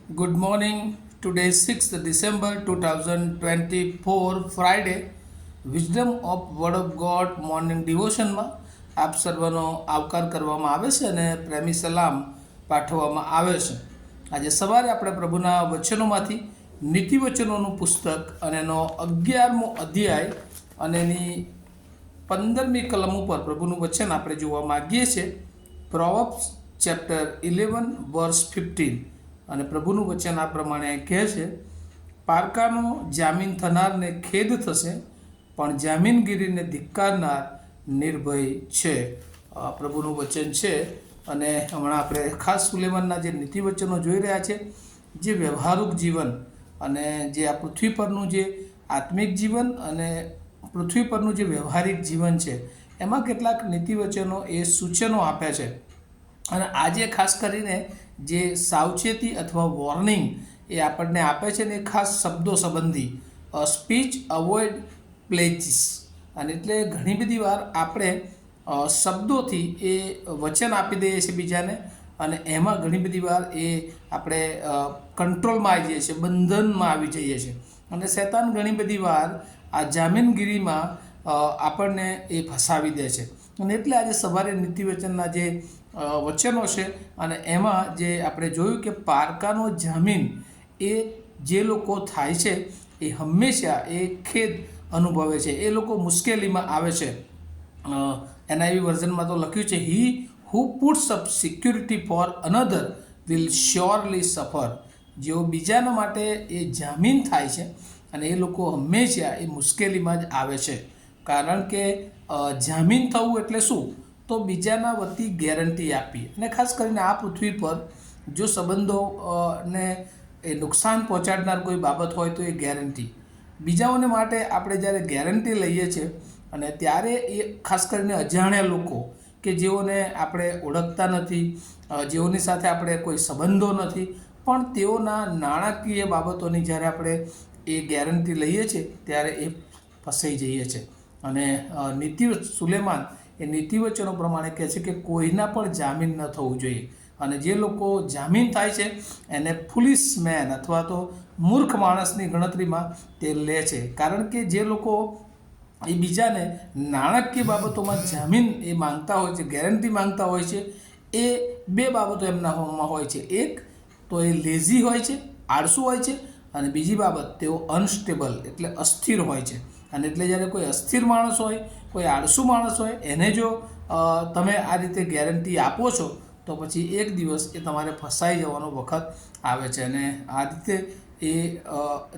Good morning. Today is 6th December 2024 Friday. Wisdom of word of God morning ડિવોશનમાં આપ સર્વનો આવકાર કરવામાં આવે છે અને પ્રેમી સલામ પાઠવવામાં આવે છે. આજે સવારે આપણે પ્રભુના વચનોમાંથી નીતિ વચનોનું પુસ્તક અને એનો 11મો અધ્યાય અને એની 15મી કલમ ઉપર પ્રભુનું વચન આપણે જોવા માગીએ છીએ. પ્રોવર્બ્સ ચેપ્ટર 11 વર્સ 15 અને પ્રભુનું વચન આ પ્રમાણે કહે છે, પારકાનો જામીન થનારને ખેદ થશે, પણ જામીનગીરીને ધિક્કારનાર નિર્ભય છે. પ્રભુનું વચન છે. અને હમણાં આપણે ખાસ સુલેમાનના જે નીતિ વચનો જોઈ રહ્યા છે, જે વ્યવહારિક જીવન અને જે આ પૃથ્વી પરનું જે આત્મિક જીવન અને પૃથ્વી પરનું જે વ્યવહારિક જીવન છે, એમાં કેટલાક નીતિ વચનો એ સૂચનો આપે છે. અને આજે ખાસ કરીને જે સાવચેતી અથવા વોર્નિંગ એ આપણને આપે છે ને, એ ખાસ શબ્દો સંબંધી સ્પીચ અવોઇડ પ્લેજીસ. અને એટલે ઘણી બધી વાર આપણે શબ્દોથી એ વચન આપી દઈએ છીએ બીજાને, અને એમાં ઘણી બધી વાર એ આપણે કંટ્રોલમાં આવી જઈએ છીએ, બંધનમાં આવી જઈએ છીએ. અને શૈતાન ઘણી બધી વાર આ જામીનગીરીમાં આપણને એ ફસાવી દે છે. અને એટલે આજે સવારે નીતિવચનના જે વચનો છે અને એમાં જે આપણે જોયું કે પારકાનો જામીન એ જે લોકો થાય છે એ હંમેશા એ ખેદ અનુભવે છે, એ લોકો મુશ્કેલીમાં આવે છે. NIV વર્ઝનમાં તો લખ્યું છે, he who puts up security for another will surely suffer. જેઓ બીજાના માટે એ જામીન થાય છે અને એ લોકો હંમેશા એ મુશ્કેલીમાં જ આવે છે. કારણ કે જામીન થવું એટલે શું? તો બીજાના વતી ગેરંટી આપી. અને ખાસ કરીને આ પૃથ્વી પર જો સંબંધોને એ નુકસાન પહોંચાડનાર કોઈ બાબત હોય તો એ ગેરંટી. બીજાઓને માટે આપણે જ્યારે ગેરંટી લઈએ છીએ અને ત્યારે એ ખાસ કરીને અજાણ્યા લોકો કે જેઓને આપણે ઓળખતા નથી, જેઓની સાથે આપણે કોઈ સંબંધો નથી, પણ તેઓના નાણાકીય બાબતોની જ્યારે આપણે એ ગેરંટી લઈએ છીએ ત્યારે એ ફસાઈ જઈએ છીએ. અને સુલેમાન એ નીતિવચનો પ્રમાણે કહે છે કે કોઈના પણ જામીન ન થવું જોઈએ. અને જે લોકો જામીન થાય છે એને ફુલિશ મેન અથવા તો મૂર્ખ માણસની ગણતરીમાં તે લે છે. કારણ કે જે લોકો એ બીજાને નાણાકીય બાબતોમાં જામીન એ માંગતા હોય છે, ગેરંટી માંગતા હોય છે, એ બે બાબતો એમનામાં હોય છે. એક તો એ લેઝી હોય છે, આળસુ હોય છે, અને બીજી બાબત તેઓ અનસ્ટેબલ એટલે અસ્થિર હોય છે. અને એટલે જ્યારે કોઈ અસ્થિર માણસ હોય, કોઈ આળસુ માણસ હોય, એને જો તમે આ રીતે ગેરંટી આપો છો તો પછી એક દિવસ એ તમારે ફસાઈ જવાનો વખત આવે છે. અને આ રીતે એ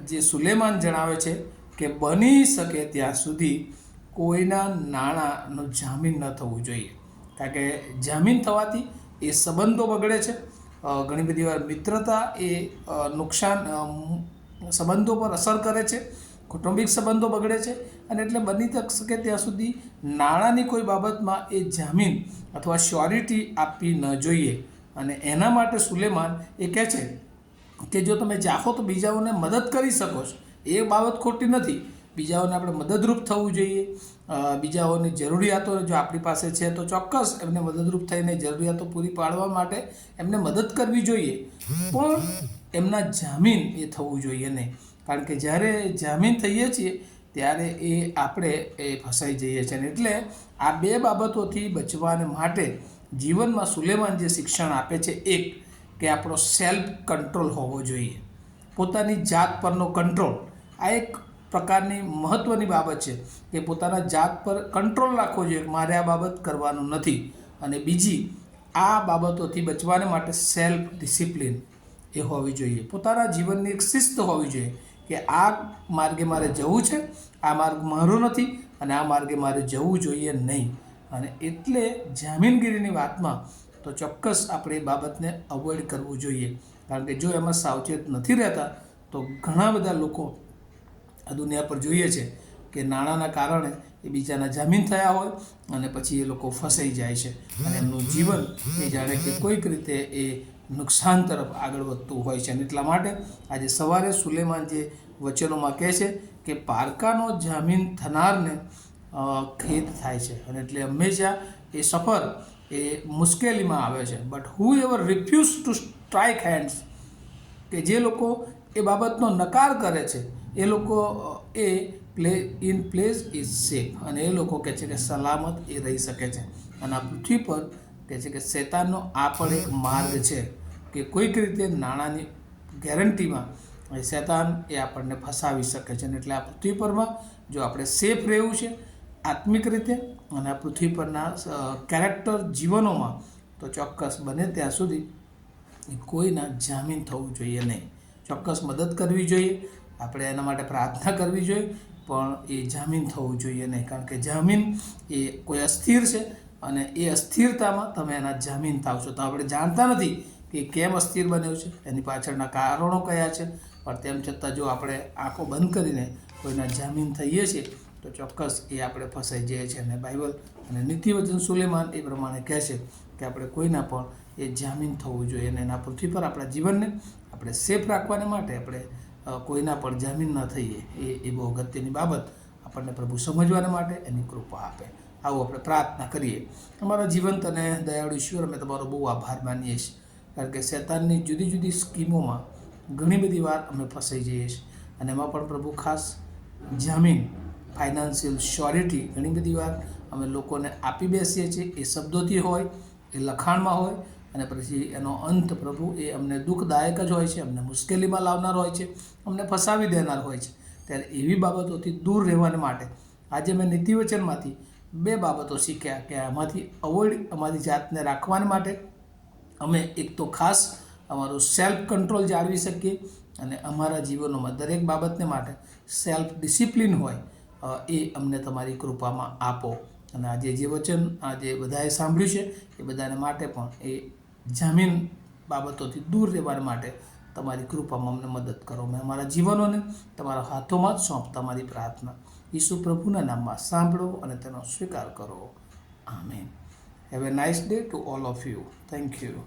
જે સુલેમાન જણાવે છે કે બની શકે ત્યાં સુધી કોઈના નાણાંનું જામીન ન થવું જોઈએ. કારણ કે જામીન થવાથી એ સંબંધો બગડે છે. ઘણી બધી વાર મિત્રતા એ નુકસાન સંબંધો પર અસર કરે છે, કૌટુંબિક સંબંધો બગડે છે. અને એટલે બની શકે ત્યાં સુધી નાણાંની કોઈ બાબતમાં એ જામીન અથવા શ્યોરિટી આપવી ન જોઈએ. અને એના માટે સુલેમાન એ કહે છે કે જો તમે ચાહો તો બીજાઓને મદદ કરી શકો છો, એ બાબત ખોટી નથી. બીજાઓને આપણે મદદરૂપ થવું જોઈએ. બીજાઓની જરૂરિયાતો જો આપણી પાસે છે તો ચોક્કસ એમને મદદરૂપ થઈને જરૂરિયાતો પૂરી પાડવા માટે એમને મદદ કરવી જોઈએ, પણ એમના જામીન એ થવું જોઈએ નહીં. કારણ કે જ્યારે જામીન થઈએ છીએ ત્યારે એ આપણે એ ફસાઈ જઈએ છીએ. એટલે આ બે બાબતોથી બચવાને માટે જીવનમાં સુલેમાન જે શિક્ષણ આપે છે, એક કે આપણો સેલ્ફ કંટ્રોલ હોવો જોઈએ, પોતાની જાત પરનો કંટ્રોલ. આ એક પ્રકારની મહત્ત્વની બાબત છે કે પોતાના જાત પર કંટ્રોલ રાખવો જોઈએ, મારે આ બાબત કરવાનું નથી. અને બીજી આ બાબતોથી બચવાને માટે સેલ્ફ ડિસિપ્લિન એ હોવી જોઈએ. પોતાના જીવનની એક શિસ્ત હોવી જોઈએ કે આ માર્ગે મારે જવું છે, આ માર્ગ મારો નથી, અને આ માર્ગે મારે જવું જોઈએ નહીં. અને એટલે જામીનગીરીની વાતમાં તો ચોક્કસ આપણે એ બાબતને અવોઇડ કરવું જોઈએ. કારણ કે જો એમાં સાવચેત નથી રહેતા તો ઘણા બધા લોકો આ દુનિયા પર જોઈએ છે કે નાણાંના કારણે એ બીજાના જામીન થયા હોય અને પછી એ લોકો ફસાઈ જાય છે અને એમનું જીવન એ જાણે કે કોઈક રીતે એ નુકસાન તરફ આગળ વધતું હોય છે. અને એટલા માટે આજે સવારે સુલેમાન જે વચનોમાં કહે છે કે પારકાનો જામીન થનારને ખેદ થાય છે. અને એટલે હંમેશા એ સફર એ મુશ્કેલીમાં આવે છે. But who ever refuse two strike hands કે જે લોકો એ બાબતનો નકાર કરે છે એ લોકો એ પ્લેસ ઇઝ સેફ, અને એ લોકો કહે છે કે સલામત એ રહી શકે છે. અને આ પૃથ્વી પર કહે છે કે શૈતાનનો આ પણ એક માર્ગ છે કે કોઈક રીતે નાણાંની ગેરંટીમાં શૈતાન એ આપણને ફસાવી શકે છે. એટલે આ પૃથ્વી પરમાં જો આપણે સેફ રહેવું છે આત્મિક રીતે અને આ પૃથ્વી પરના કેરેક્ટર જીવનોમાં, તો ચોક્કસ બને ત્યાં સુધી કોઈના જામીન થવું જોઈએ નહીં. ચોક્કસ મદદ કરવી જોઈએ, આપણે એના માટે પ્રાર્થના કરવી જોઈએ, પણ એ જામીન થવું જોઈએ નહીં. કારણ કે જામીન એ કોઈ અસ્થિર છે અને એ અસ્થિરતામાં તમે એના જામીન થાવ છો. તો આપણે જાણતા નથી કે કેમ અસ્થિર બન્યું છે, એની પાછળના કારણો કયા છે, પણ તેમ છતાં જો આપણે આંખો બંધ કરીને કોઈના જામીન થઈએ છીએ તો ચોક્કસ એ આપણે ફસાઈ જઈએ છીએ. અને બાઇબલ અને નીતિવચન સુલેમાન એ પ્રમાણે કહે છે કે આપણે કોઈના પણ એ જામીન થવું જોઈએ અને એના પૃથ્વી પર આપણા જીવનને આપણે સેફ રાખવાને માટે આપણે કોઈના પણ જામીન ન થઈએ. એ બહુ અગત્યની બાબત આપણને પ્રભુ સમજવાને માટે એની કૃપા આપે. આવું આપણે પ્રાર્થના કરીએ. અમારા જીવંત અને દયાળુ ઈશ્વર, અમે તમારો બહુ આભાર માનીએ છીએ, કારણ કે શૈતાનની જુદી જુદી સ્કીમોમાં ઘણી બધી વાર અમે ફસાઈ જઈએ છીએ, અને એમાં પણ પ્રભુ ખાસ જામીન, ફાઇનાન્શિયલ શ્યોરિટી ઘણી બધી વાર અમે લોકોને આપી બેસીએ છીએ. એ શબ્દોથી હોય, એ લખાણમાં હોય, અને પછી એનો અંત પ્રભુ એ અમને દુઃખદાયક જ હોય છે, અમને મુશ્કેલીમાં લાવનાર હોય છે, અમને ફસાવી દેનાર હોય છે. ત્યારે એવી બાબતોથી દૂર રહેવાને માટે આજે મેં નીતિવચનમાંથી 2 બાબતો શીખ્યા કે આમાંથી અવોઇડ અમારી જાતને રાખવાને માટે અમે એક તો ખાસ અમારું સેલ્ફ કંટ્રોલ જાળવી શકીએ, અને અમારા જીવનોમાં દરેક બાબતને માટે સેલ્ફ ડિસિપ્લિન હોય એ અમને તમારી કૃપામાં આપો. અને આજે જે વચન આજે બધાએ સાંભળ્યું છે એ બધાને માટે પણ એ જામીન બાબતોથી દૂર રહેવા માટે તમારી કૃપામાં અમને મદદ કરો. મેં અમારા જીવનોને તમારા હાથોમાં જ સોંપતા મારી પ્રાર્થના ઈસુ પ્રભુના નામમાં સાંભળો અને તેનો સ્વીકાર કરો. Amen. Have a nice day to all of you. Thank you.